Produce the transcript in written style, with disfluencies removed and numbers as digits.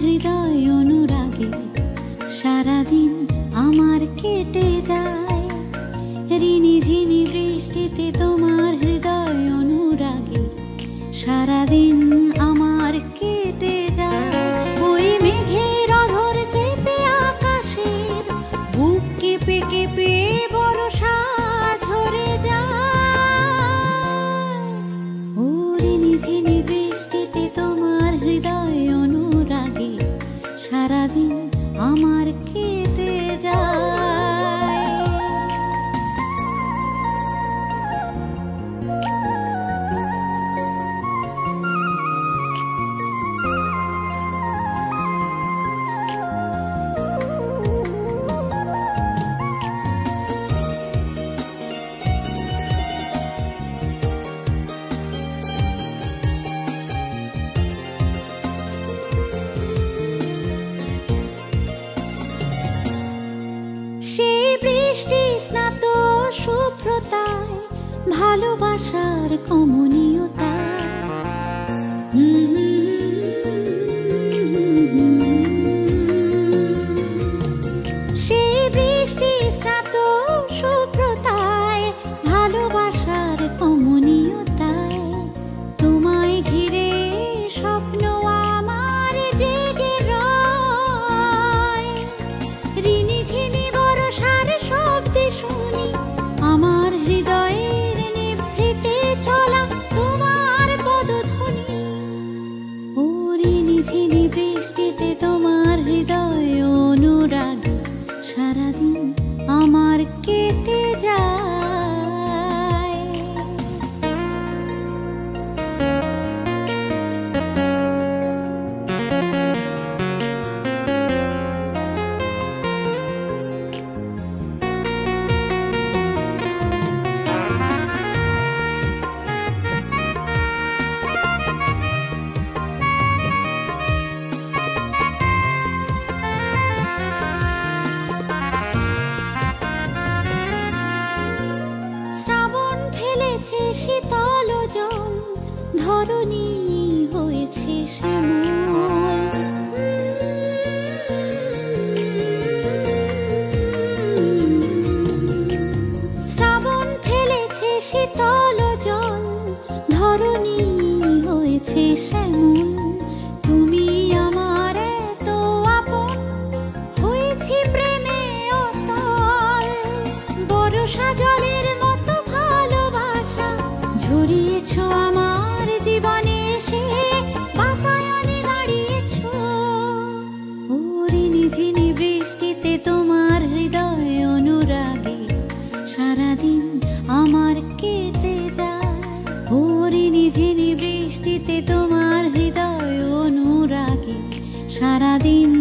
হৃদয় অনুরাগে সারাদিন আমার কেটে যায়। ঋণী ঝিনি বৃষ্টিতে তোমার হৃদয় অনুরাগে সারাদিন আমার কেটে যায়। ওই মেঘের অধর চেপে আকাশের বুক কেঁপে কেঁপে বর্ষা ঝরে যায়। ও ঋণী ঝিনি বৃষ্টিতে তোমার হৃদয় অনুরাগে সারাদিন আমার কেটে যায়। সেই বৃষ্টি স্নাত শুভ্রতায় ভালোবাসার কমনীয়তায় সেই বৃষ্টি স্নাত শুভ্রতায় ভালোবাসার কমনীয়তায় তোমায় ঘিরে স্বপ্ন আমার জেগে রয়। ঋণী ঝিনি বর্ষার শব্দে শুনি আমার হৃদয়ের নিভৃতে চলা তোমার পদধ্বনি। ও ঋণী ঝিনি বৃষ্টিতে তোমার হৃদয় অনুরাগে সারাদিন আমার কেটে যায়। শ্রাবণ ঢেলেছে শীতল জল, ধরণী হয়েছে শ্যামল। শ্রাবণ ঢেলেছে শীতল জল, ধরণী হয়েছে শ্যামল। তুমি আমার এত আপন, হয়েছি প্রেমে অতল। বর্ষা জলের মতো ভালোবাসা ঝরিয়েছ আমার জীবনে, এসে বাতায়নে দাঁড়িয়েছ। ও ঋণী ঝিনি বৃষ্টিতে তোমার হৃদয় অনুরাগে সারাদিন আমার কেটে যায়। ও ঋণী ঝিনি বৃষ্টিতে তোমার হৃদয় অনুরাগে সারাদিন